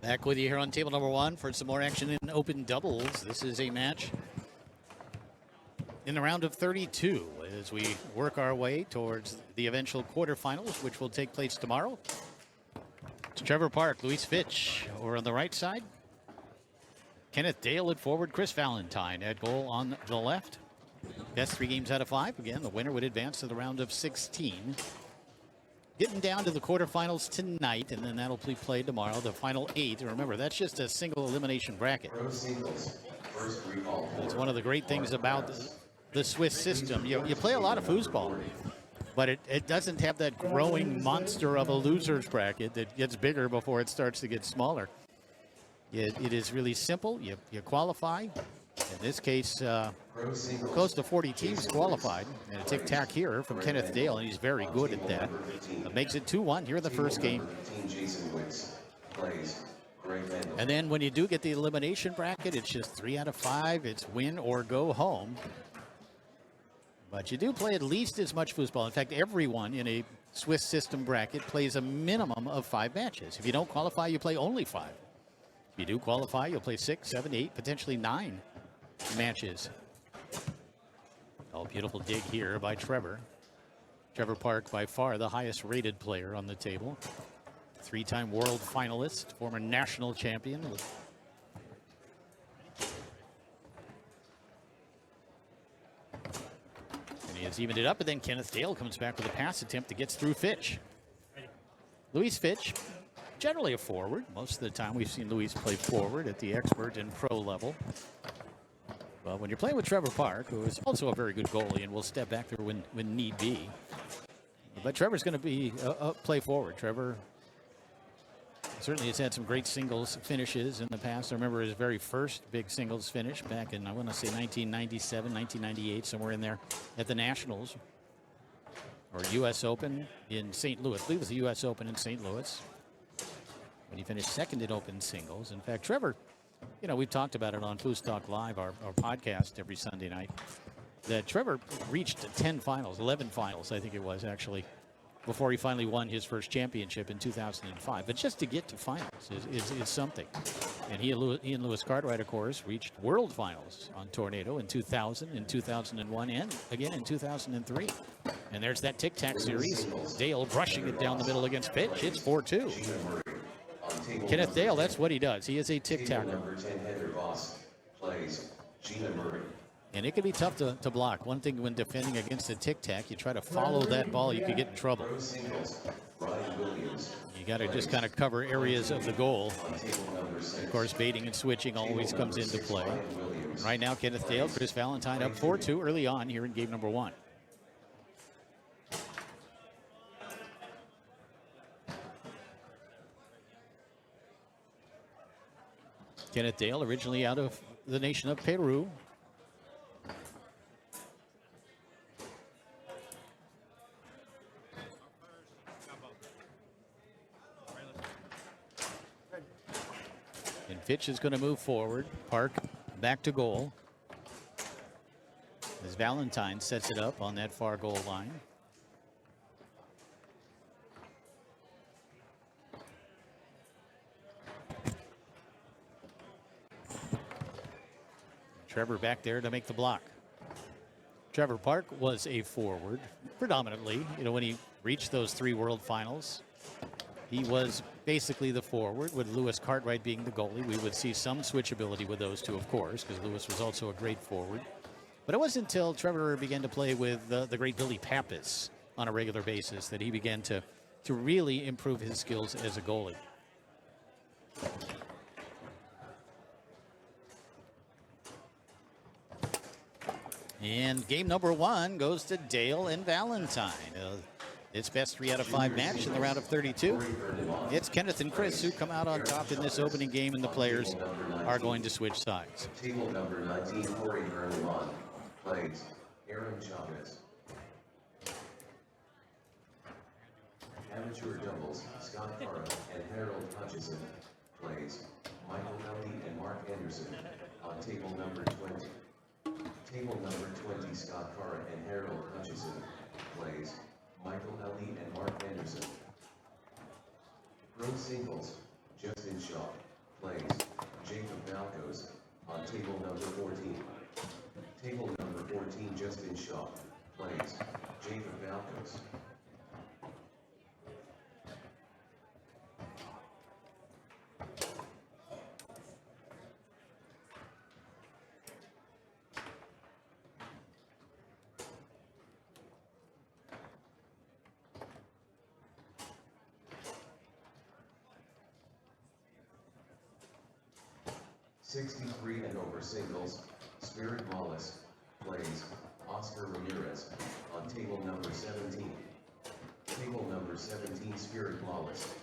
Back with you here on table number one for some more action in open doubles. This is a match in the round of 32 as we work our way towards the eventual quarterfinals, which will take place tomorrow. It's Trevor Park, Luis Fitch over on the right side. Kenneth Dale at forward, Chris Valentine at goal on the left. Best 3 games out of 5. Again, the winner would advance to the round of 16. Getting down to the quarterfinals tonight, and then that'll be played tomorrow, the final 8. And remember, that's just a single elimination bracket. It's one of the great things about the Swiss system. You play a lot of foosball, but it doesn't have that growing monster of a loser's bracket that gets bigger before it starts to get smaller. It is really simple. You qualify. In this case, close to 40 teams qualified. And a tic-tac here from Kenneth Dale, and he's very good at that. It makes it 2-1 here in the first game. And then when you do get the elimination bracket, it's just 3 out of 5. It's win or go home. But you do play at least as much foosball. In fact, everyone in a Swiss system bracket plays a minimum of 5 matches. If you don't qualify, you play only 5. If you do qualify, you'll play 6, 7, 8, potentially 9 matches. Oh, beautiful dig here by Trevor. Trevor Park, by far the highest rated player on the table. 3-time world finalist, former national champion. And he has evened it up, and then Kenneth Dale comes back with a pass attempt that gets through Fitch. Luis Fitch, generally a forward. Most of the time we've seen Luis play forward at the expert and pro level. Well, when you're playing with Trevor Park, who is also a very good goalie and will step back there when need be. But Trevor's going to be play forward. Trevor certainly has had some great singles finishes in the past. I remember his very first big singles finish back in, I want to say 1997, 1998, somewhere in there at the Nationals. Or U.S. Open in St. Louis. I believe it was the U.S. Open in St. Louis. When he finished second in open singles. In fact, Trevor, you know, we've talked about it on Foos Talk Live, our podcast every Sunday night, that Trevor reached 10 finals, 11 finals, I think it was actually, before he finally won his first championship in 2005. But just to get to finals is something. And he and Lewis Cartwright, of course, reached world finals on Tornado in 2000, in 2001, and again in 2003. And there's that tic-tac series. Dale brushing it down the middle against Fitch. It's 4-2. Kenneth Dale, that's what he does. He is a tic-tacker. And it can be tough to block. One thing when defending against a tic-tac, you try to follow that ball, you could get in trouble. You got to just kind of cover areas of the goal. Of course, baiting and switching always comes into play. Right now, Kenneth Dale, Chris Valentine up 4-2 early on here in game number 1. Kenneth Dale, originally out of the nation of Peru. And Fitch is going to move forward. Park back to goal. As Valentine sets it up on that far goal line. Trevor back there to make the block. Trevor Park was a forward, predominantly. You know, when he reached those 3 world finals, he was basically the forward, with Lewis Cartwright being the goalie. We would see some switchability with those two, of course, because Lewis was also a great forward. But it wasn't until Trevor began to play with the great Billy Pappas on a regular basis that he began to really improve his skills as a goalie. And game number 1 goes to Dale and Valentine. It's best 3 out of 5 match in the round of 32. It's Kenneth and Chris who come out on top in this opening game, and the players are going to switch sides. Table number 19, Corey Herman plays Aaron Chavez. Amateur doubles, Scott Farah and Harold Hutchison plays Michael Melly and Mark Anderson on table number 20. Table number 20, Scott Farah and Harold Hutchison plays Michael Ellie and Mark Anderson. Pro singles, Justin Shaw, plays Jacob Malkos. On table number 14. Table number 14 Justin Shaw plays Jacob Malkos. '63 and over singles, Spirit Wallace plays Oscar Ramirez. On table number 17. Table number 17 Spirit Wallace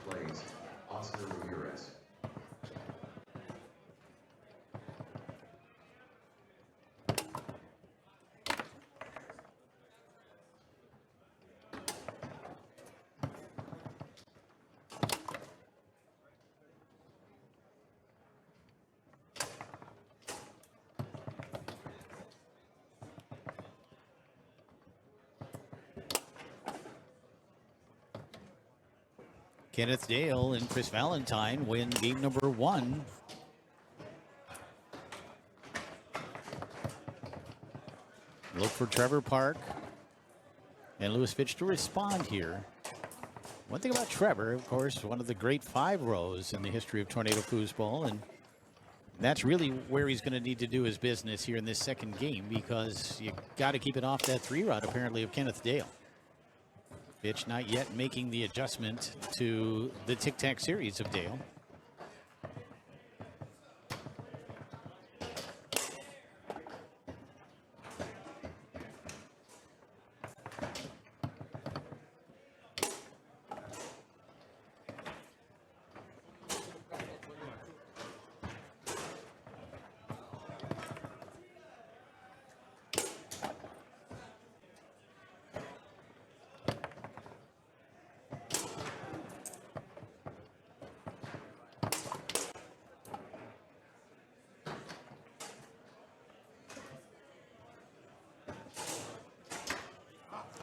plays Oscar Ramirez. Kenneth Dale and Chris Valentine win game number 1. Look for Trevor Park and Lewis Fitch to respond here. One thing about Trevor, of course, one of the great 5 rows in the history of Tornado Foosball, and that's really where he's going to need to do his business here in this second game, because you got to keep it off that 3 rod apparently of Kenneth Dale. Fitch not yet making the adjustment to the tic-tac series of Dale.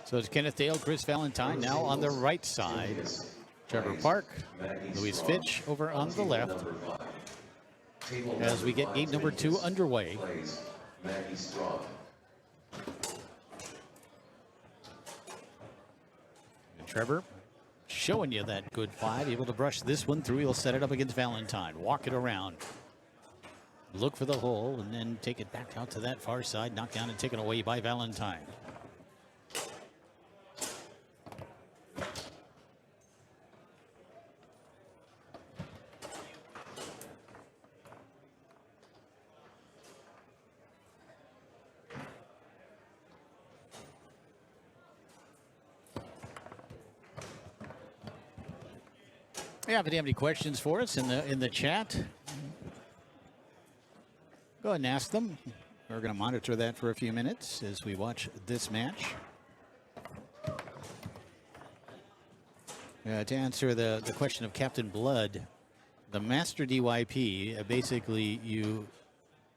So it's Kenneth Dale, Chris Valentine now on the right side. Trevor Park, Louis Fitch over on the left. As we get game number 2 underway. And Trevor showing you that good 5, able to brush this one through. He'll set it up against Valentine, walk it around, look for the hole, and then take it back out to that far side, knocked down and taken away by Valentine. Yeah, if you have any questions for us in the chat, go ahead and ask them. We're going to monitor that for a few minutes as we watch this match. To answer the question of Captain Blood, the Master DYP, basically you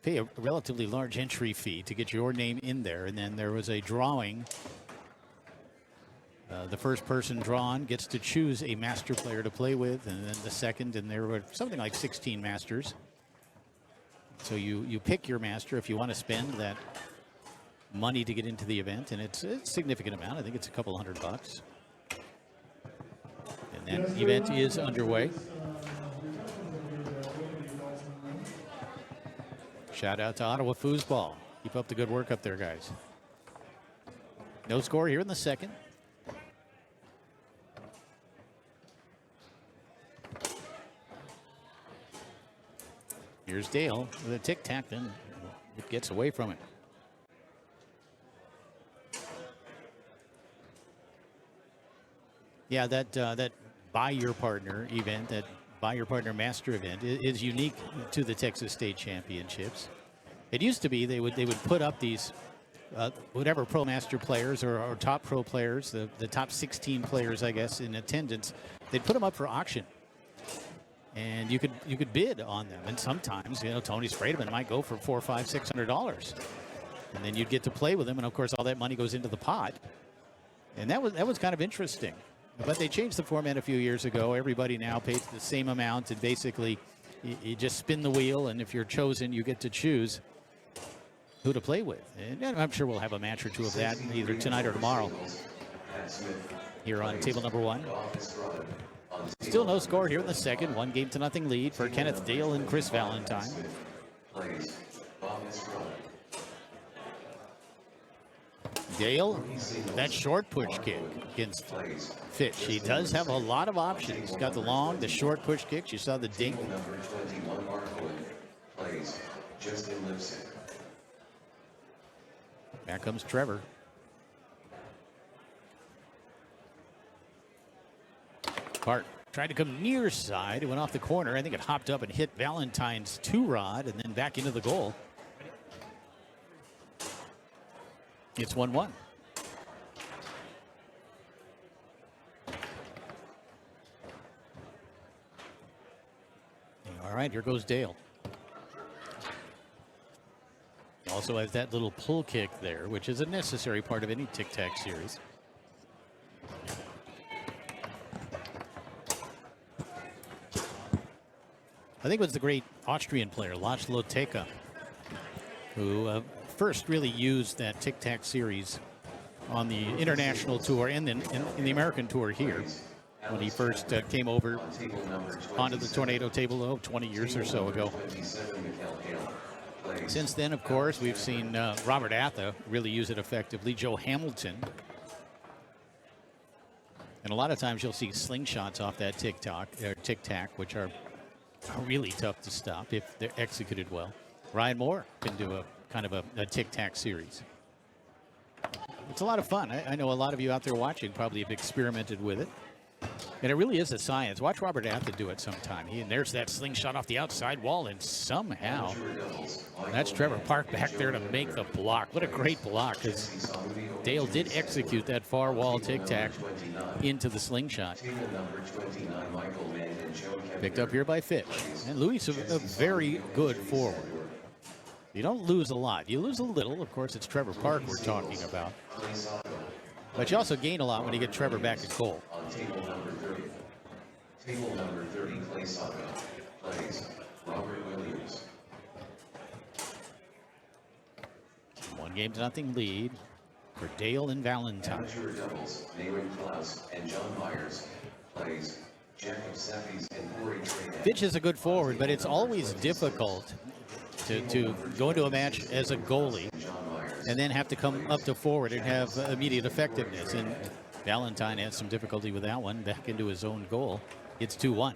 pay a relatively large entry fee to get your name in there, and then there was a drawing. The first person drawn gets to choose a master player to play with, and then the second, and there were something like 16 masters. So you pick your master if you want to spend that money to get into the event, and it's a significant amount. I think it's a couple $100. And that event is underway. Shout out to Ottawa Foosball. Keep up the good work up there, guys. No score here in the second. Here's Dale with a tic-tac, then it gets away from it. Yeah, that buy your partner event, that buy your partner master event is unique to the Texas State Championships. It used to be they would put up these whatever pro master players or top pro players, the top 16 players, I guess, in attendance. They'd put them up for auction. And you could bid on them, and sometimes, you know, Tony Sprademan might go for $400, $500, $600, and then you'd get to play with them, and of course all that money goes into the pot, and that was kind of interesting. But they changed the format a few years ago. Everybody now pays the same amount, and basically you just spin the wheel, and if you're chosen, you get to choose who to play with. And I'm sure we'll have a match or two of that either tonight or tomorrow here on table number one. Still no score here in the second. 1-0 lead for Kenneth Dale and Chris Valentine. Dale, that short push kick against Fitch. He does have a lot of options. He's got the long, the short push kicks. You saw the dink. Back comes Trevor. Park tried to come near side. It went off the corner. I think it hopped up and hit Valentine's 2-rod and then back into the goal. It's 1-1. All right, here goes Dale. Also has that little pull kick there, which is a necessary part of any tic-tac series. I think it was the great Austrian player, Laszlo Teka, who first really used that tic-tac series on the international tour and then in the American tour here when he first came over onto the tornado table 20 years or so ago. Since then, of course, we've seen Robert Atha really use it effectively, Joe Hamilton. And a lot of times you'll see slingshots off that tic-tac, which are really tough to stop if they're executed well. Ryan Moore can do a kind of a tic-tac series. It's a lot of fun. I know a lot of you out there watching probably have experimented with it. And it really is a science. Watch Robert Atha do it sometime. And there's that slingshot off the outside wall, and somehow that's Trevor Park back there to make the block. What a great block, because Dale did execute that far wall tic-tac into the slingshot. Picked up here by Fitch. And Luis, a very good forward. You don't lose a lot. You lose a little. Of course, it's Trevor Park we're talking about. But you also gain a lot when you get Trevor back at goal. Table number 30. Table number 30, Clay Saga. Plays Robert Williams. 1-0 lead for Dale and Valentine. Amateur doubles, Nayrin Klaus and John Myers. Plays Jacob Saffies and Corey Trey. Fitch is a good forward, but it's always difficult to go into a match as a goalie and then have to come up to forward and have immediate effectiveness. And Valentine has some difficulty with that one. Back into his own goal. It's 2-1.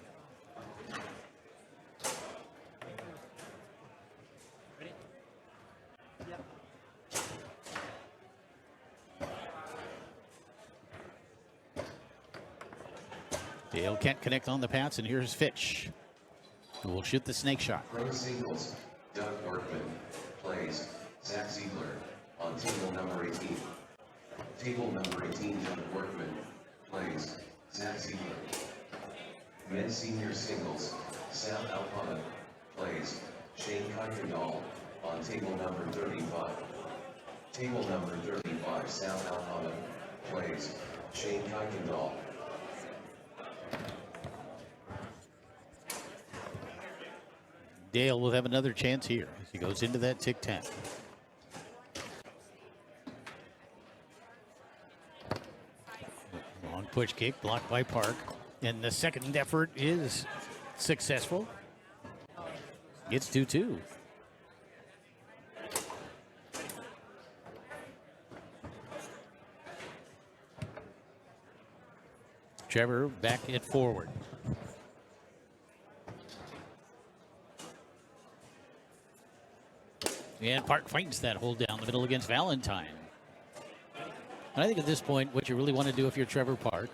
Dale can't connect on the pass, and here's Fitch, who will shoot the snake shot. Pro singles, Doug Workman plays Zach Ziegler on table number 18. Table number 18, Doug Workman plays Zach Ziegler. Men's senior singles, Sal Alpana plays Shane Kuykendall on table number 35. Table number 35, Sal Alpana plays Shane Kuykendall. Dale will have another chance here as he goes into that tic-tac. Long push kick blocked by Park. And the second effort is successful. It's 2-2. Trevor back at forward. And Park finds that hold down the middle against Valentine. And I think at this point, what you really want to do if you're Trevor Park,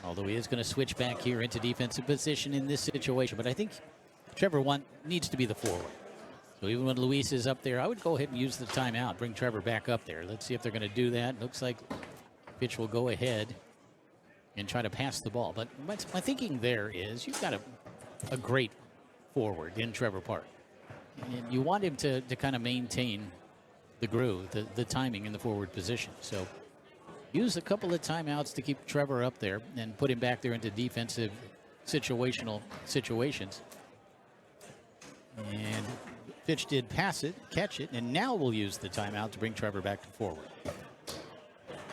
although he is going to switch back here into defensive position in this situation, but I think Trevor needs to be the forward. So even when Luis is up there, I would go ahead and use the timeout, bring Trevor back up there. Let's see if they're going to do that. Looks like Fitch will go ahead and try to pass the ball. But my thinking there is you've got a great forward in Trevor Park. And you want him to kind of maintain the groove, the timing in the forward position. So use a couple of timeouts to keep Trevor up there and put him back there into defensive situational situations. And Fitch did pass it, catch it, and now we'll use the timeout to bring Trevor back to forward.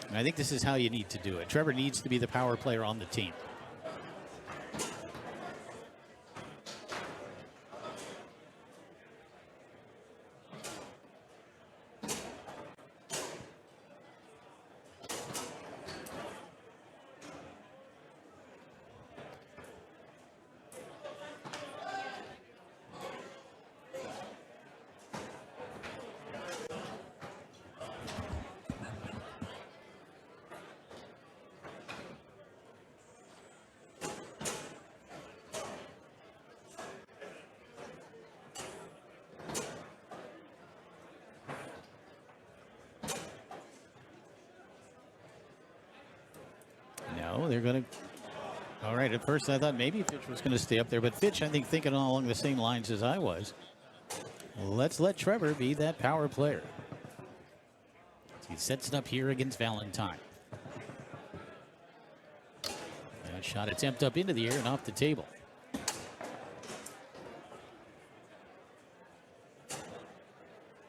And I think this is how you need to do it. Trevor needs to be the power player on the team. No, they're going to. All right, at first I thought maybe Fitch was going to stay up there, but Fitch, I think, thinking along the same lines as I was. Let's let Trevor be that power player. He sets it up here against Valentine. And a shot attempt up into the air and off the table.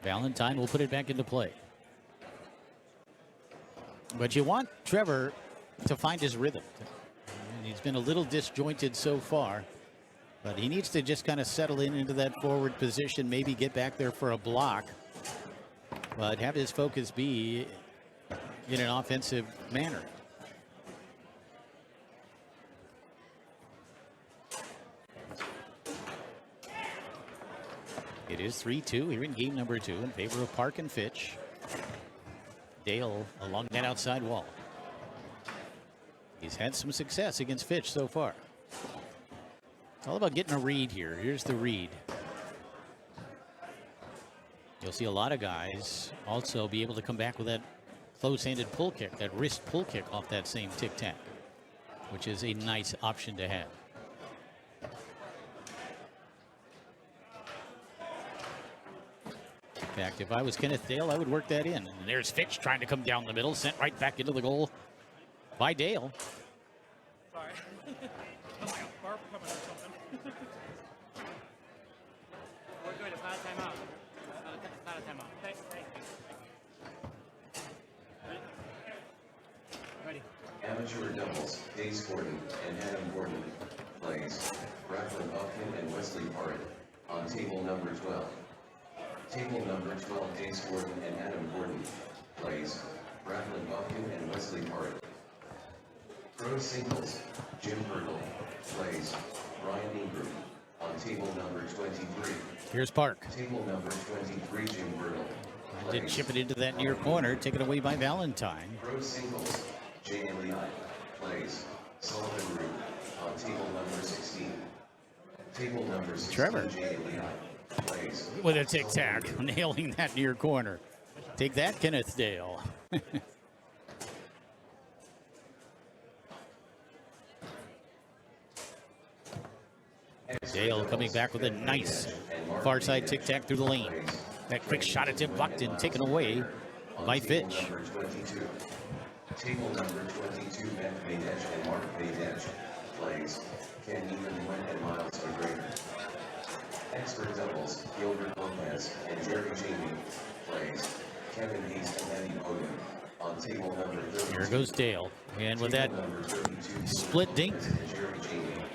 Valentine will put it back into play. But you want Trevor to find his rhythm. And he's been a little disjointed so far, but he needs to just kind of settle into that forward position, maybe get back there for a block, but have his focus be in an offensive manner. It is 3-2 here in game number 2 in favor of Park and Fitch. Dale along that outside wall. He's had some success against Fitch so far. It's all about getting a read here. Here's the read. You'll see a lot of guys also be able to come back with that close-handed pull kick, that wrist pull kick off that same tic-tac, which is a nice option to have. In fact, if I was Kenneth Dale, I would work that in. And there's Fitch trying to come down the middle, sent right back into the goal by Dale. Sorry. Looks like a barb coming or something. We're good. It's not a timeout. It's not a timeout. Thank you. Ready? Amateur doubles, Dace Gordon and Adam Gordon plays. Bracklin Buckman and Wesley Parrott on table number 12. Table number 12, Dace Gordon and Adam Gordon plays. Bracklin Buckman and Wesley Parrott. Pro singles, Jim Hurdle plays. Brian Ingram on table number 23. Here's Park. Table number 23, Jim Hurdle. Did chip it into that near corner, taken away by Valentine. Pro singles, Jay Elliott plays. Sullivan Root on table number 16. Table number 16, Trevor. Jay Elliott plays. With a tic-tac, nailing that near corner. Take that, Kenneth Dale. Dale coming back with a nice far side tic-tac through the lane. That quick shot attempt blocked and taken away by Fitch. Table number 22, Matt Maydesh and Mark Maydesh plays. Ken Newman and Miles McGregor. Expert doubles, Gilbert Lopez and Jerry Jamie plays. Kevin Hayes and Eddie Odom on table number 32. Here goes Dale. And with that split dink,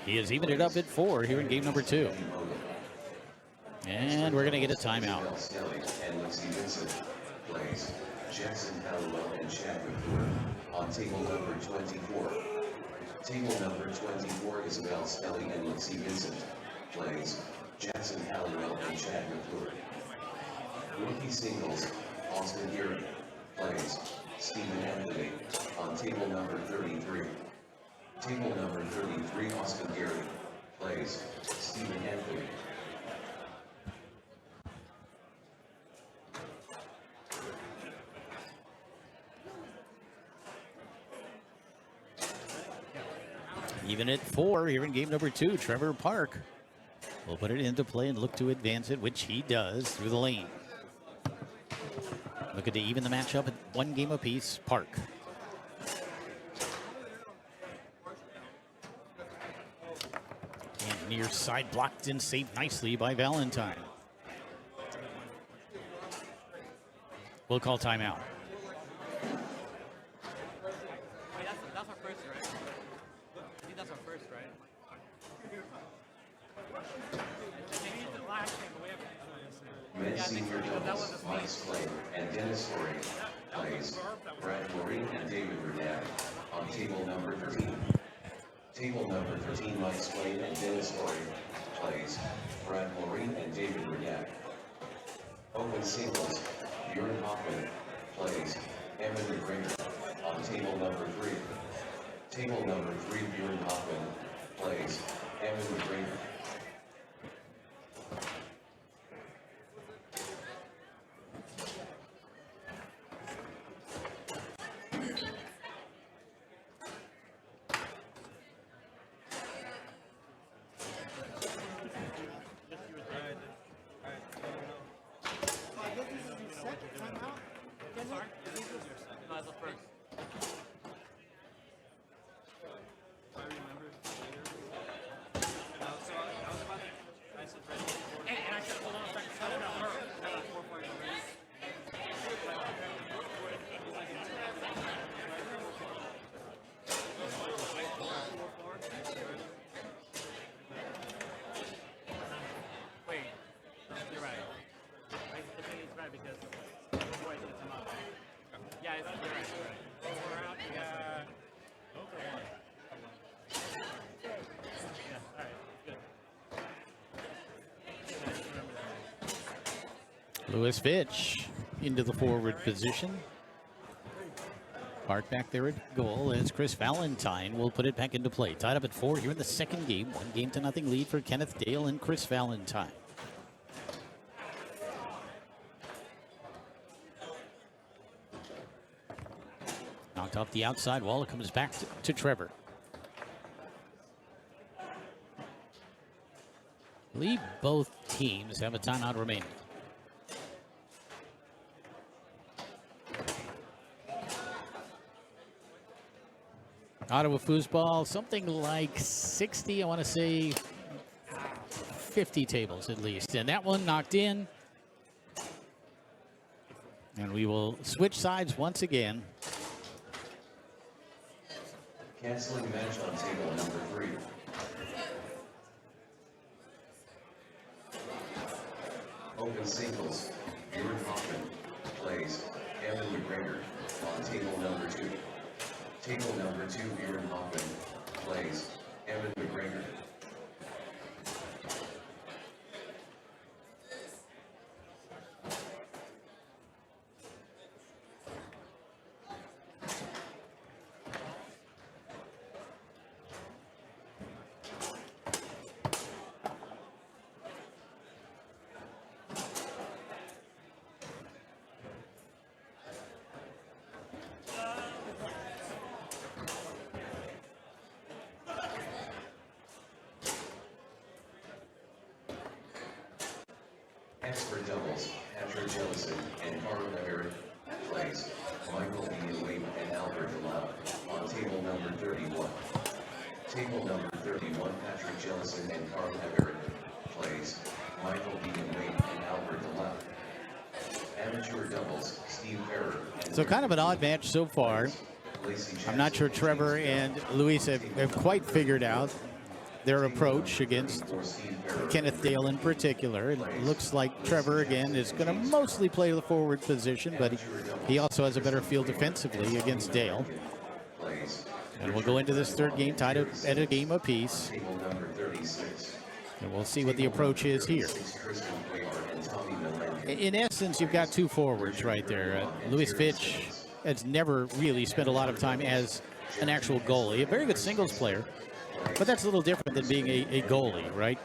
he has evened it up at 4 here in game number 2. And we're going to get a timeout. And Lexi Vincent plays. Jackson Hallowell and Chad McClure on table number 24. Table number 24, Isabel Skelly and Lexi Vincent plays. Jackson Hallowell and Chad McClure. Rookie singles, Austin Geary plays. Stephen Anthony on table number 33. Table number 33, Austin Geary plays. Stephen Anthony. Even at 4 here in game number 2, Trevor Park will put it into play and look to advance it, which he does through the lane. Looking to even the matchup at 1 game apiece. Park. near side, blocked and saved nicely by Valentine. We'll call timeout. Wait, that's our first, right? I think that's our first, right? Maybe the last thing, but we haven't. Men's senior doubles, Mike Slade and Dennis Story plays Brad Maureen and David Burnett on table number 13. Table number 13, Mike Slade and Dennis Story plays Brad Maureen and David Burnett. Open singles, Bjorn Hoffman plays Evan McGregor on table number 3. Table number 3, Bjorn Hoffman plays Evan McGregor. Lewis Fitch into the forward position. Park back there at goal as Chris Valentine will put it back into play. Tied up at 4 here in the second game. 1-0 lead for Kenneth Dale and Chris Valentine. Knocked off the outside wall. It comes back to Trevor. I believe both teams have a timeout remaining. Ottawa Foosball, something like 60, I want to say 50 tables at least. And that one knocked in. And we will switch sides once again. Canceling match on table number 3. Open singles, Bjorn Hoffman plays Evan McGregor on table number 2. Table number 2, Bjorn Hoffman plays Evan McGregor. Expert doubles, Patrick Jellison and Carl Everett plays Michael B. Wade and Albert Delau on table number 31. Table number 31, Patrick Jellison and Carl Everett plays Michael B. Wade and Albert Delau. Amateur doubles, Steve Ferrer. So kind of an odd match so far. I'm not sure Trevor and Luis have quite figured out their approach against Kenneth Dale in particular. It looks like Trevor, again, is going to mostly play the forward position, but he also has a better feel defensively against Dale. And we'll go into this third game tied up at a game apiece. And we'll see what the approach is here. In essence, you've got two forwards right there. Lewis Fitch has never really spent a lot of time as an actual goalie. A very good singles player. But that's a little different than being a goalie, right?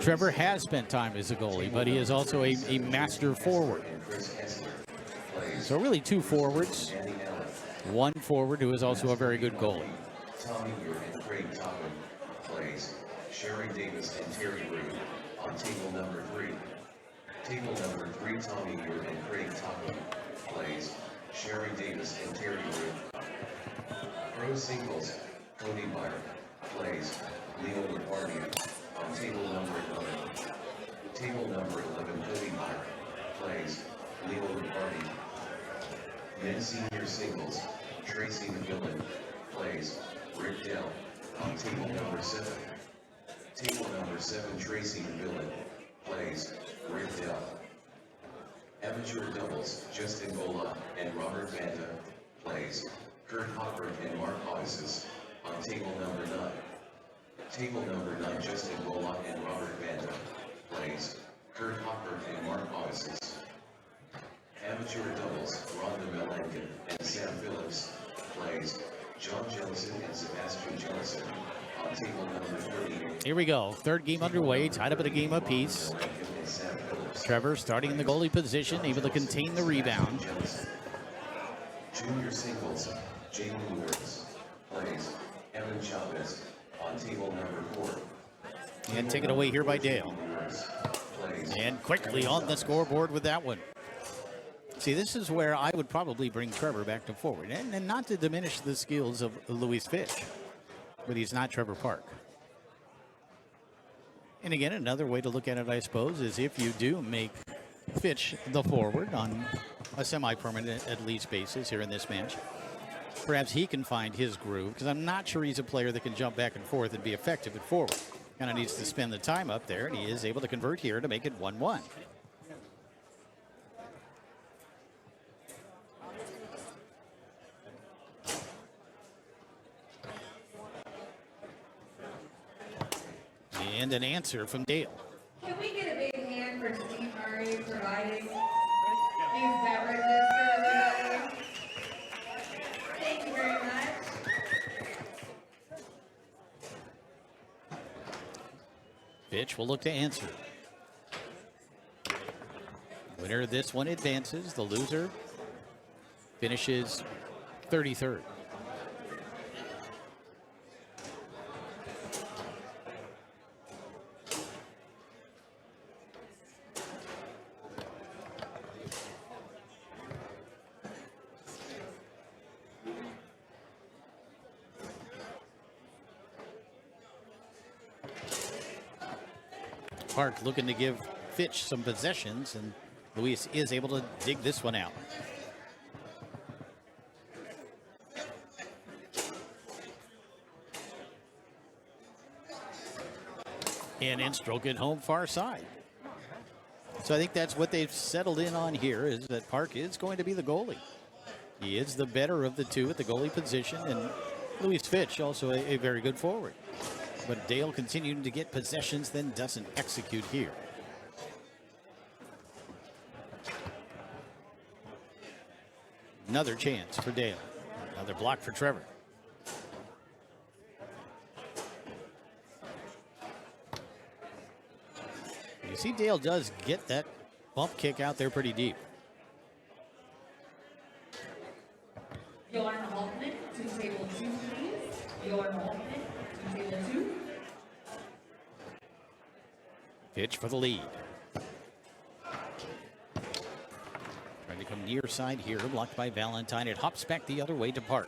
Trevor has spent time as a goalie, but he is also a master forward. So really two forwards, one forward who is also a very good goalie. Tommy Muir and Craig Topham plays Sherry Davis and Terry Reed on table number 3. Table number 3, Tommy Muir and Craig Topham plays Sherry Davis and Terry Reed. Pro singles, Cody Meyer plays Leo Lapardia. On table number 11. Table number 11, Cody Meyer. Plays Leo Lapardia. Men's senior singles. Tracy McGillen. Plays Rick Dell. On table number 7. Table number 7, Tracy McGillen. Plays Rick Dell. Amateur doubles, Justin Gola and Robert Vanta. Plays Kurt Hopper and Mark Hodges. On table number 9. Table number 9, Justin Gola and Robert Vanta. Plays Kurt Hopper and Mark Hodges. Amateur doubles, Rhonda Melankin and Sam Phillips. Plays John Jellison and Sebastian Jellison. On table number 38. Here we go. Third game underway, tied up at a game apiece. Trevor starting in the goalie position, able to contain the rebound. Junior singles, Jalen Lewis. Plays Evan Chavez. On table number 4. And taken away here by Dale. Plays And quickly on the scoreboard with that one. See, this is where I would probably bring Trevor back to forward. And not to diminish the skills of Luis Fitch, but he's not Trevor Park. And again, another way to look at it, I suppose, is if you do make Fitch the forward on a semi-permanent, at least, basis here in this match, perhaps he can find his groove, because I'm not sure he's a player that can jump back and forth and be effective at forward. Kind of needs to spend the time up there, and he is able to convert here to make it 1-1. And an answer from Dale. Can we get a big hand for Steve Murray providing these beverages for everybody? Thank you very much. Fitch will look to answer. Winner of this one advances. The loser finishes 33rd. Park looking to give Fitch some possessions, and Luis is able to dig this one out. And stroke it home far side. So I think that's what they've settled in on here, is that Park is going to be the goalie. He is the better of the two at the goalie position, and Luis Fitch also a very good forward. But Dale continuing to get possessions, then doesn't execute here. Another chance for Dale. Another block for Trevor. You see Dale does get that bump kick out there pretty deep. Jorn Holtman to table 2, please. Jorn Holtman to table 2. Fitch for the lead. Trying to come near side here, blocked by Valentine. It hops back the other way to Park.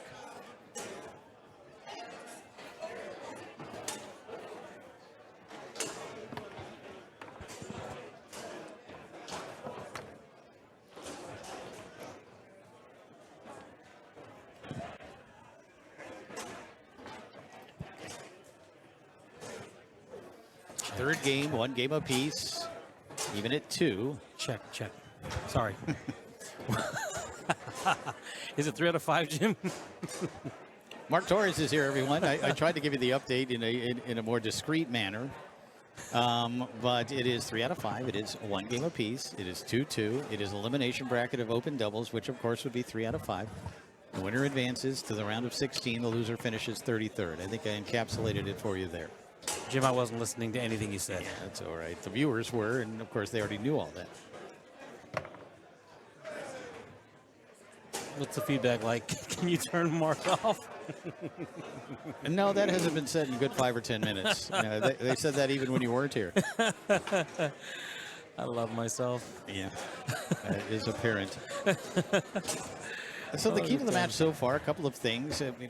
Third game, one game apiece, even at 2. Check. Sorry. Is it 3 out of 5, Jim? Mark Torres is here, everyone. I tried to give you the update in a more discreet manner, but it is 3 out of 5. It is one game apiece. It is 2-2. It is elimination bracket of open doubles, which of course would be 3 out of 5. The winner advances to the round of 16. The loser finishes 33rd. I think I encapsulated it for you there. Jim, I wasn't listening to anything you said. Yeah, that's all right. The viewers were, and of course they already knew all that. What's the feedback like? Can you turn Mark off? No, that hasn't been said in a good 5 or 10 minutes. They said that even when you weren't here. I love myself. Yeah, that is apparent. So the key to the match so far, a couple of things. I mean,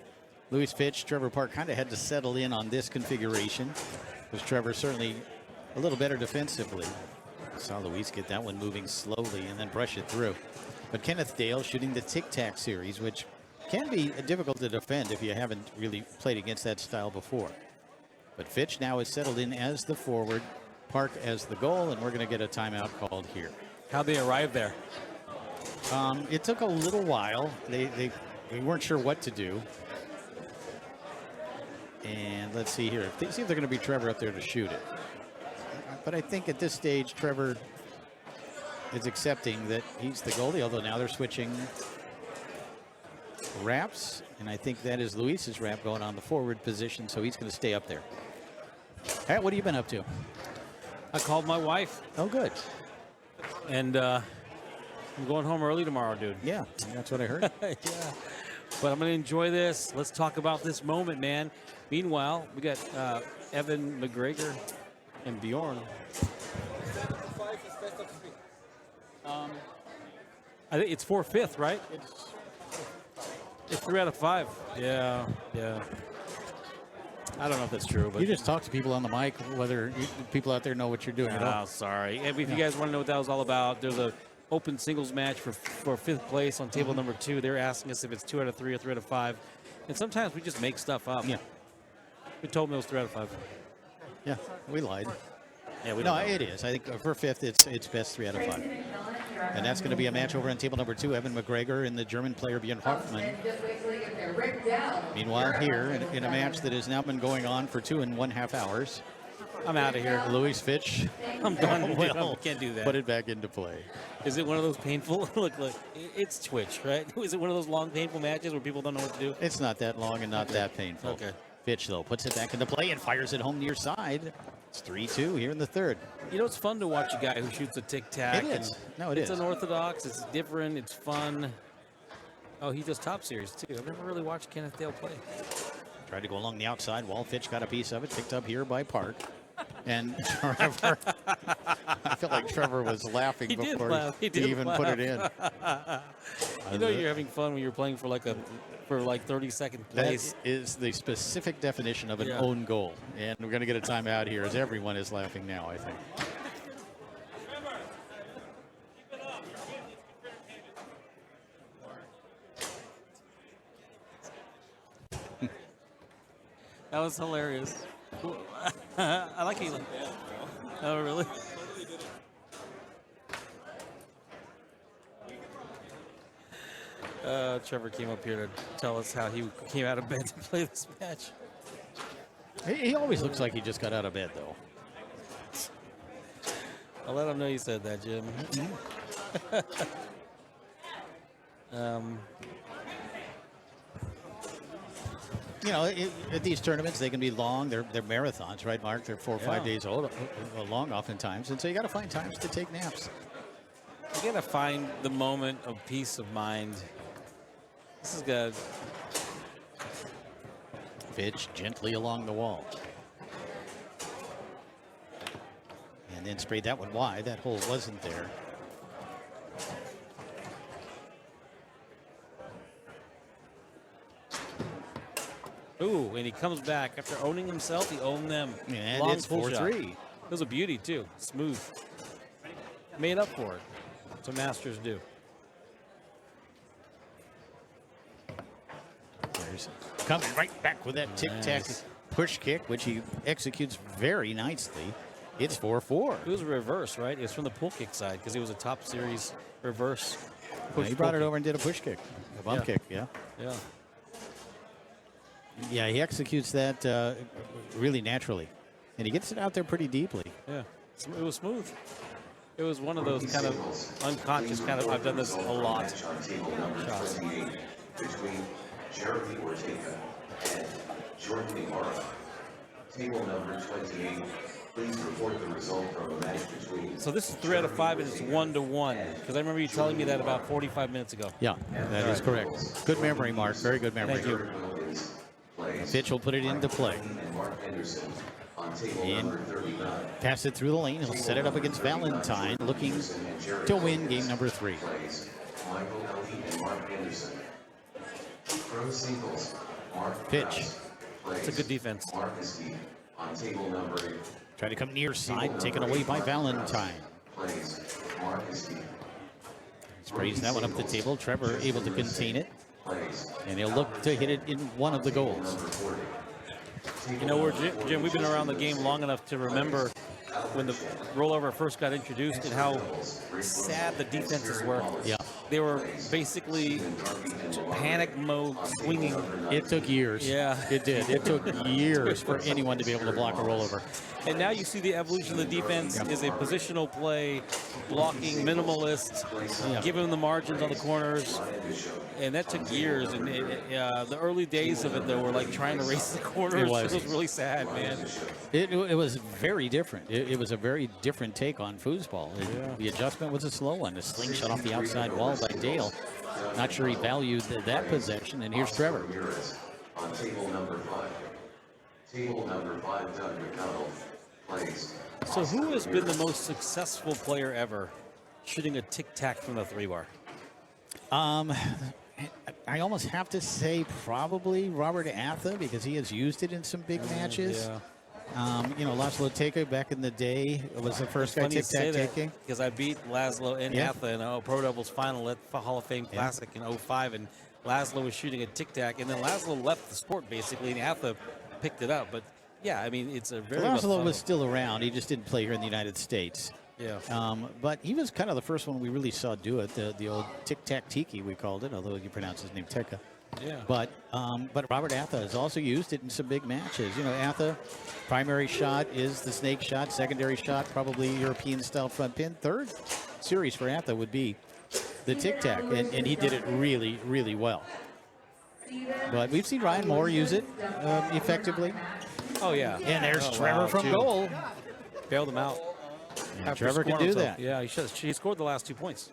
Luis Fitch, Trevor Park kind of had to settle in on this configuration because Trevor certainly a little better defensively. Saw Luis get that one moving slowly and then brush it through. But Kenneth Dale shooting the tic-tac series, which can be difficult to defend if you haven't really played against that style before. But Fitch now is settled in as the forward, Park as the goal, and we're going to get a timeout called here. How'd they arrive there? It took a little while. They weren't sure what to do. And let's see here. See if they're going to be Trevor up there to shoot it. But I think at this stage, Trevor is accepting that he's the goalie, although now they're switching wraps. And I think that is Luis's wrap going on the forward position, so he's going to stay up there. Pat, what have you been up to? I called my wife, Oh, good. and I'm going home early tomorrow, dude. Yeah, that's what I heard. Yeah. But I'm going to enjoy this. Let's talk about this moment, man. Meanwhile, we got Evan McGregor and Bjorn. I think it's 4-5, right? It's 3 out of 5. Yeah. I don't know if that's true, but You just talk to people on the mic, whether people out there know what you're doing at all. oh, sorry. And if you guys want to know what that was all about, there's a open singles match for 5th place on table number 2. They're asking us if it's 2 out of 3 or 3 out of 5. And sometimes we just make stuff up. Yeah. We told them it was 3 out of 5. Yeah, we lied. Yeah, we No, don't know. it is. I think for 5th, it's best 3 out of 5. And that's going to be a match over on table number 2, Evan McGregor and the German player Bjorn Hoffman. Meanwhile, here in a match that has now been going on for 2.5 hours, I'm out of here. Luis Fitch I'm done. will I can't do that. put it back into play. Is it one of those painful? Look, it's Twitch, right? Is it one of those long, painful matches where people don't know what to do? It's not that long and not that painful. Okay. Fitch, though, puts it back into play and fires it home near side. It's 3-2 here in the third. You know, it's fun to watch a guy who shoots a tic-tac. It is. No, it it's is. unorthodox. It's different. It's fun. Oh, he does top series, too. I've never really watched Kenneth Dale play. Tried to go along the outside. Wall Fitch got a piece of it. Picked up here by Park. And Trevor, I feel like Trevor was laughing He did before laugh. He he did even put it in. You know you're having fun when you're playing for like 32nd place. That is the specific definition of an Yeah. own goal. And we're going to get a timeout here as everyone is laughing now, I think. That was hilarious. I like it. Oh, really? Trevor came up here to tell us how he came out of bed to play this match. He always looks like he just got out of bed, though. I'll let him know you said that, Jim. You know, at these tournaments, they can be long. They're marathons, right, Mark? They're 4 or 5 Yeah. days long oftentimes. And so you got to find times to take naps. You gotta find the moment of peace of mind. This is good. Fitch gently along the wall. And then sprayed that one wide. That hole wasn't there. Ooh, and he comes back after owning himself. He owned them. And Long it's pull shot. 4-3. It was a beauty too. Smooth. Made up for it. That's what masters do. There's coming right back with that tic-tac Nice. push kick, which he executes very nicely. It's 4-4. It was a reverse, right? It was from the pull kick side because it was a top series reverse. Push He brought pull it over and did a push kick, a bump Yeah. kick, yeah. kick. Yeah. Yeah, he executes that really naturally. And he gets it out there pretty deeply. Yeah. It was smooth. It was one of those kind of unconscious kind of. I've done this a lot. Match on table number 28 between Jeremy Ortega and Jordan Ibarra. Table number 28. Please report the result from a match between. So this is 3 out of 5, and it's 1-1. Because I remember you telling me that about 45 minutes ago. Yeah, that is correct. Good memory, Mark. Very good memory. Thank you. Wilkins plays Fitch will put it into play. and Mark Henderson on table In. number 39. Pass it through the lane. He'll set it up against Valentine, looking to win game number 3. Plays Michael Ellie and Mark Henderson. Pro singles, Mark Fitch. Krause plays It's a good defense. Marcus Heath on table number 8. Trying to come near side, Table taken number away 8, by Mark Valentine. Krause plays Marcus Heath. Sprays that one up the table. Trevor able to contain it. Plays And he'll look to hit it in one of the goals. number 40. You know, Jim, we've been around the game long enough to remember when the rollover first got introduced and how sad the defenses were. Yeah. They were basically panic mode, swinging. It took years. Yeah. It did. It took years for anyone to be able to block a rollover. And now you see the evolution of the defense is a positional play, blocking, minimalist, giving them the margins on the corners. And that took years. And the early days of it, though, were like trying to race the corners. It was. It was really sad, man. It was very different. It was a very different take on foosball. The adjustment was a slow one. A slingshot off the outside wall by Dale. Not sure he valued that possession. And here's Trevor. On table number 5. Table number 5, Doug McDonald plays. So who has been the most successful player ever shooting a tic-tac from the 3-bar? I almost have to say probably Robert Atha because he has used it in some big matches. Laszlo Teka back in the day was the first guy tic-tac taking. Because I beat Laszlo and Yeah. Atha in a Pro Doubles final at the Hall of Fame Classic in 05, and Laszlo was shooting a tic-tac, and then Laszlo left the sport basically, and Atha picked it up. But yeah, I mean, it's a very Laszlo was still around. He just didn't play here in the United States. Yeah. But he was kind of the first one we really saw do it. The old tic-tac tiki, we called it, although you pronounce his name Teka. Yeah. But Robert Atha has also used it in some big matches. You know, Atha, primary shot is the snake shot. Secondary shot, probably European-style front pin. Third series for Atha would be the tic-tac, and he did it really, really well. But we've seen Ryan Moore use it effectively. Oh, yeah. And there's Trevor wow, from too. goal. Bailed him out. Yeah, After Trevor can scoring do himself. that. Yeah, he scored the last 2 points.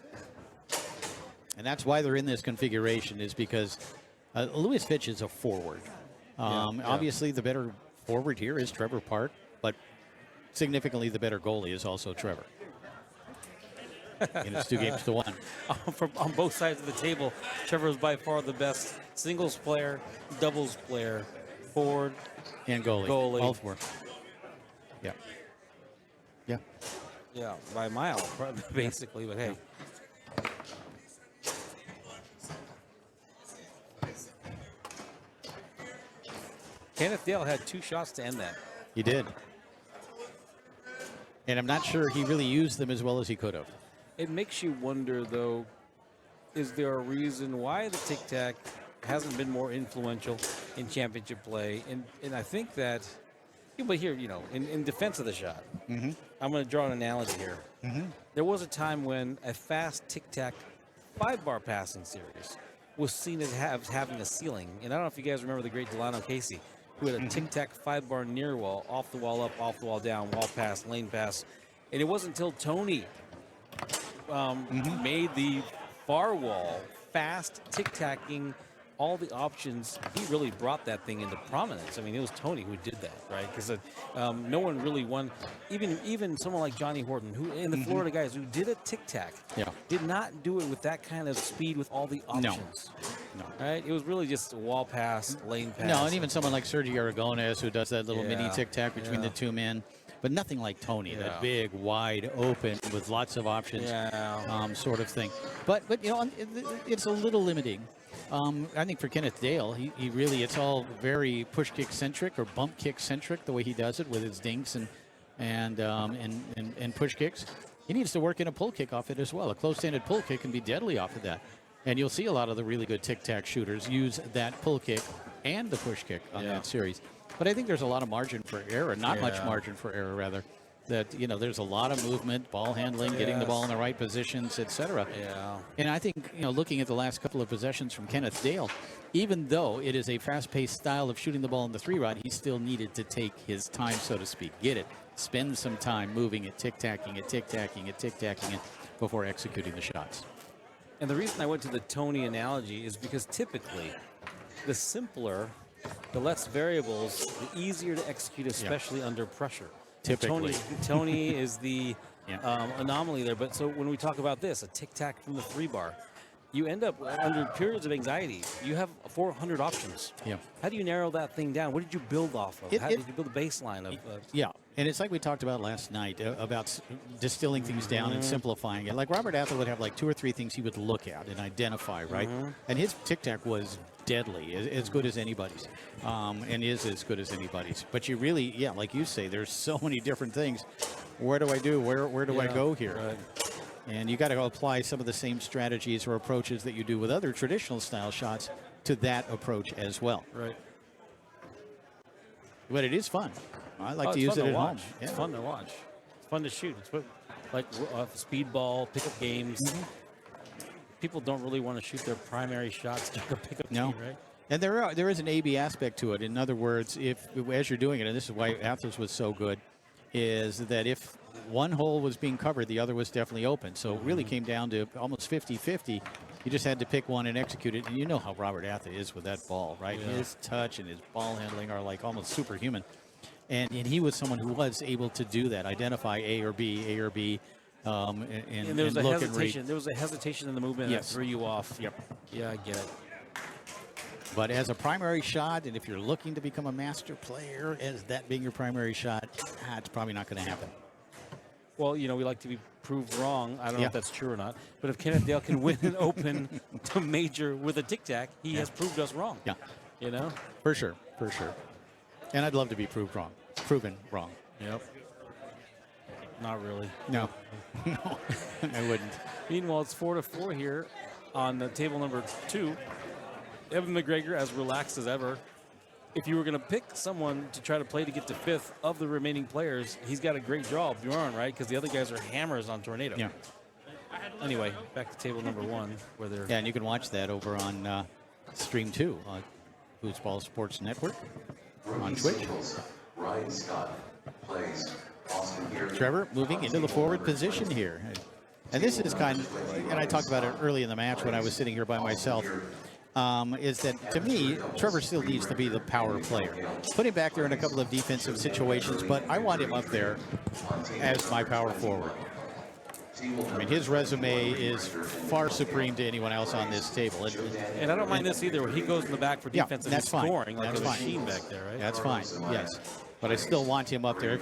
And that's why they're in this configuration, is because Louis Fitch is a forward. Obviously, the better forward here is Trevor Park, but significantly the better goalie is also Trevor. And it's 2-1. On both sides of the table, Trevor is by far the best singles player, doubles player, forward, And goalie. All four. Yeah. Yeah. yeah, by a mile, basically. But hey, Kenneth Dale had 2 shots to end that. He did. And I'm not sure he really used them as well as he could have. It makes you wonder, though, is there a reason why the tic-tac hasn't been more influential in championship play? And I think that, but here, in defense of the shot, I'm going to draw an analogy here. There was a time when a fast tic-tac 5-bar passing series was seen as having a ceiling. And I don't know if you guys remember the great Delano Casey, who had a tic-tac 5-bar near wall, off the wall up, off the wall down, wall pass, lane pass. And it wasn't until Tony made the far wall fast, tic-tacking, all the options. He really brought that thing into prominence. I mean, it was Tony who did that, right? Because no one really won. Even someone like Johnny Horton, who in the Florida guys who did a tic-tac, did not do it with that kind of speed with all the options. No. Right? It was really just a wall pass, lane pass. No, and even someone like Sergio Aragonés, who does that little mini tic-tac between the two men. But nothing like Tony, that big, wide, open, with lots of options sort of thing. But it's a little limiting. I think for Kenneth Dale, he really, it's all very push kick centric or bump kick centric, the way he does it with his dinks and push kicks. He needs to work in a pull kick off it as well. A close-handed pull kick can be deadly off of that. And you'll see a lot of the really good tic-tac shooters use that pull kick and the push kick on that series. But I think there's a lot of margin for error, not much margin for error, rather. That, there's a lot of movement, ball handling, getting the ball in the right positions, etc. Yeah. And I think, looking at the last couple of possessions from Kenneth Dale, even though it is a fast-paced style of shooting the ball in the 3-rod, he still needed to take his time, so to speak. Get it. Spend some time moving it, tic-tacking it before executing the shots. And the reason I went to the Tony analogy is because typically the simpler, the less variables, the easier to execute, especially under pressure. Typically. Tony is the anomaly there. But so when we talk about this, a tic-tac from the 3-bar, you end up under periods of anxiety. You have 400 options. Yeah. How do you narrow that thing down? What did you build off of? How did you build a baseline of? Yeah, and it's like we talked about last night about distilling things down and simplifying it. Like Robert Ather would have like 2 or 3 things he would look at and identify, right? And his tic-tac was deadly, as good as anybody's, and is as good as anybody's. But you really, yeah, like you say, there's so many different things. Where do I do? Where do I go here? Right. And you got to apply some of the same strategies or approaches that you do with other traditional style shots to that approach as well. Right. But it is fun. I like to it's use fun it at watch. home. It's fun to watch. It's fun to shoot. It's what, like speedball, pickup games. People don't really want to shoot their primary shots during a pickup No. game, right? And there is an A/B aspect to it. In other words, if as you're doing it, and this is why Athers was so good, is that if one hole was being covered, the other was definitely open. So it really came down to almost 50-50. You just had to pick one and execute it. And you know how Robert Ather is with that ball, right? Yeah. His touch and his ball handling are like almost superhuman. And he was someone who was able to do that, identify A or B, And there was a look and read. hesitation. There was a hesitation in the movement that Yes. threw you off. Yep. Yeah, I get it. But as a primary shot, and if you're looking to become a master player, as that being your primary shot, it's probably not going to happen. Well, we like to be proved wrong. I don't know Yeah. if that's true or not. But if Kenneth Dale can win an Open to major with a tic-tac, he has proved us wrong. Yeah, for sure. And I'd love to be proven wrong. Yep. Not really. No, no, I wouldn't. Meanwhile, it's 4-4 here on table number 2. Evan McGregor as relaxed as ever. If you were going to pick someone to try to play to get to 5th of the remaining players, he's got a great draw, Bjorn, right? Because the other guys are hammers on Tornado. Yeah. Anyway, back to table number 1, where they're... Yeah, and you can watch that over on Stream 2 on Foosball Sports Network on Twitch. Singles, Ryan Scott plays Austin Geary. Trevor moving into the forward position here. And this is and I talked about it early in the match when I was sitting here by myself, is that to me, Trevor still needs to be the power player. Put him back there in a couple of defensive situations, but I want him up there as my power forward. I mean, his resume is far supreme to anyone else on this table. And I don't mind this either, where he goes in the back for Yeah, defense and that's he's fine. scoring like That's a fine. machine back there, right? That's fine, yes. But I still want him up there.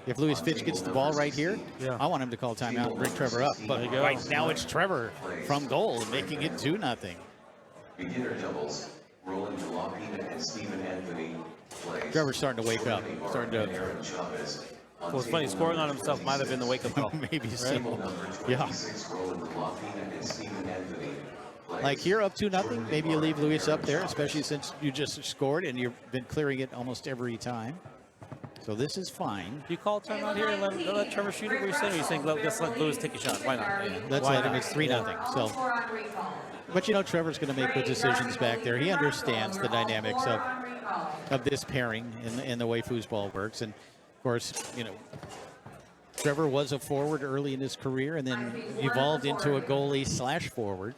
If Louis Fitch gets the ball right here, Yeah. I want him to call timeout and bring Trevor up. But There you go. right now it's Trevor from goal, making it 2-0. Beginner doubles, Roland Delapina and Stephen Anthony plays. Trevor's starting to wake up. Starting to Aaron Chavez. Well, it's funny, scoring on himself might have been the wake-up call. maybe so. Table number Yeah. 26, Roland Delapina and Stephen Anthony plays. Like here up 2-0, maybe you leave Louis up there, especially since you just scored and you've been clearing it almost every time. So this is fine. Do you call timeout here and let Trevor shoot it? What are you saying? Are you saying let's let Lewis take a shot? Why not? Let's Why let him. not? It's 3-0. So, but Trevor's going to make good decisions back there. He understands the dynamics of this pairing and the way foosball works. And of course, Trevor was a forward early in his career and then evolved into a goalie/forward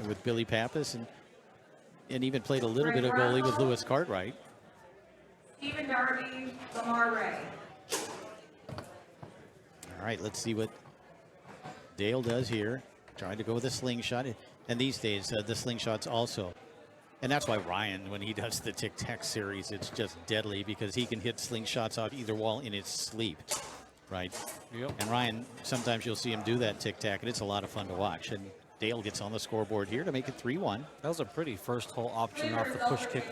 with Billy Pappas and even played a little bit of goalie with Lewis Cartwright. Stephen Darby, Lamar Ray. All right, let's see what Dale does here. Trying to go with a slingshot. And these days, the slingshots also. And that's why Ryan, when he does the tic-tac series, it's just deadly because he can hit slingshots off either wall in his sleep, right? Yep. And Ryan, sometimes you'll see him do that tic-tac, and it's a lot of fun to watch. And Dale gets on the scoreboard here to make it 3-1. That was a pretty first hole option off the push kick.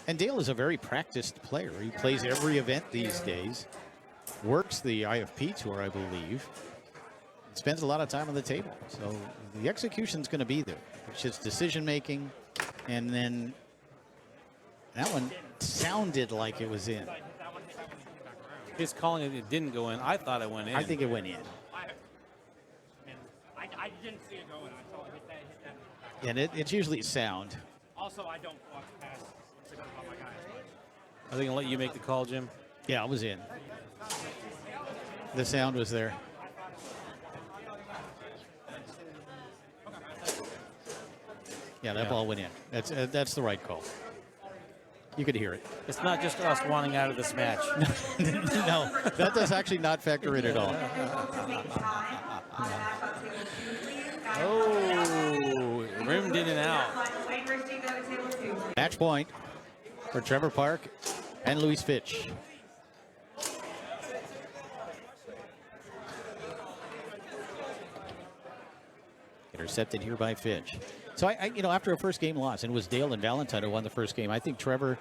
And Dale is a very practiced player. He plays every event these days. Works the IFP tour, I believe. Spends a lot of time on the table. So the execution's going to be there. It's just decision making. And then that one sounded like it was in. His calling it didn't go in. I thought it went in. I think it went in. I didn't see it going until I hit that. And it's usually sound. Also, I don't walk past signals on my guys. Are they going to let you make the call, Jim? Yeah, it was in. The sound was there. Yeah, that ball went in. That's the right call. You could hear it. It's not just us wanting out of this match. No, that does actually not factor in at all. Oh. rimmed in and out. Waivers do go to table 2. Match point for Trevor Park and Luis Fitch. Intercepted here by Fitch. So after a first game loss, and it was Dale and Valentine who won the first game, I think Trevor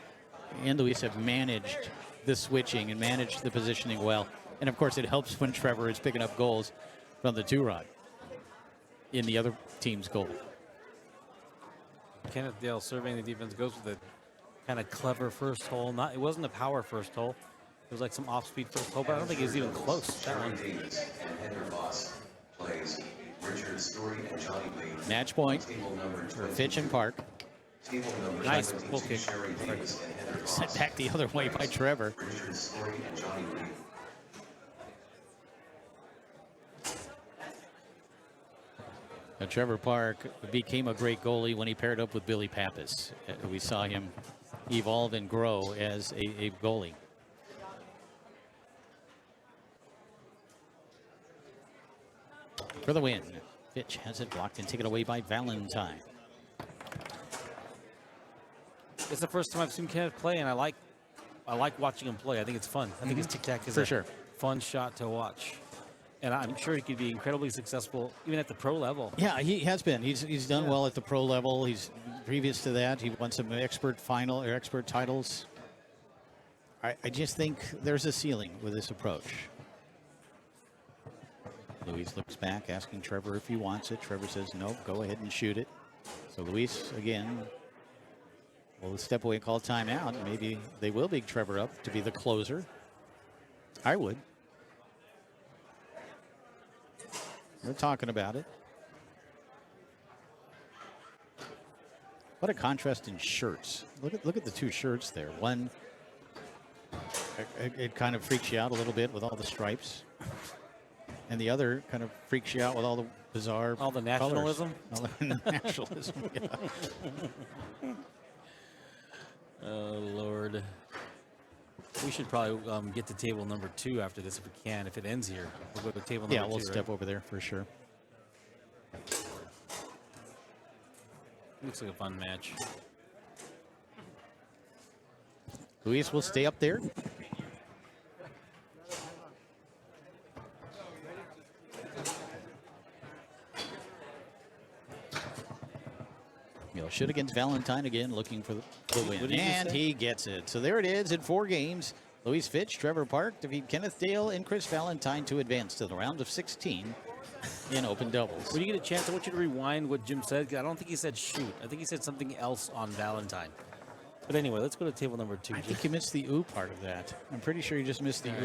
and Luis have managed the switching and managed the positioning well. And of course, it helps when Trevor is picking up goals from the 2-rod in the other team's goal. Kenneth Dale surveying the defense goes with a kind of clever first hole. It wasn't a power first hole. It was like some off-speed first hole, but I don't think it was even close. That one. Davis and Heather Voss plays Richard Story and Johnny Lee. Match point Table number for 20. Fitch and Park. Table number Nice 22, pull kick. Sherry Davis and Heather Voss. Sent back the other way by Trevor. Richard Story and Johnny Lee. Now, Trevor Park became a great goalie when he paired up with Billy Pappas. We saw him evolve and grow as a goalie. For the win, Fitch has it blocked and taken away by Valentine. It's the first time I've seen Kenneth play, and I like watching him play. I think it's fun. I think his tic-tac is For a sure. fun shot to watch. And I'm sure he could be incredibly successful even at the pro level. Yeah, he has been. He's done well at the pro level. He's previous to that, he won some expert titles. I just think there's a ceiling with this approach. Luis looks back, asking Trevor if he wants it. Trevor says, no, go ahead and shoot it. So Luis, again, will step away and call timeout. Maybe they will big Trevor up to be the closer. I would. We're talking about it. What a contrast in shirts. Look at the two shirts there. One, it kind of freaks you out a little bit with all the stripes. And the other kind of freaks you out with all the bizarre All the colors. nationalism? All the nationalism, yeah. Oh, Lord. We should probably get to table number 2 after this if we can. If it ends here, we'll go to table number 2. Yeah, we'll step right? over there for sure. Looks like a fun match. Luis will stay up there. He'll shoot against Valentine again, looking for the win. What did you And say? he gets it. So there it is in 4 games. Luis Fitch, Trevor Park defeat Kenneth Dale and Chris Valentine to advance to the round of 16 in open doubles. When you get a chance, I want you to rewind what Jim said. I don't think he said shoot. I think he said something else on Valentine. But anyway, let's go to table number 2. I think you missed the ooh part of that. I'm pretty sure you just missed the ooh.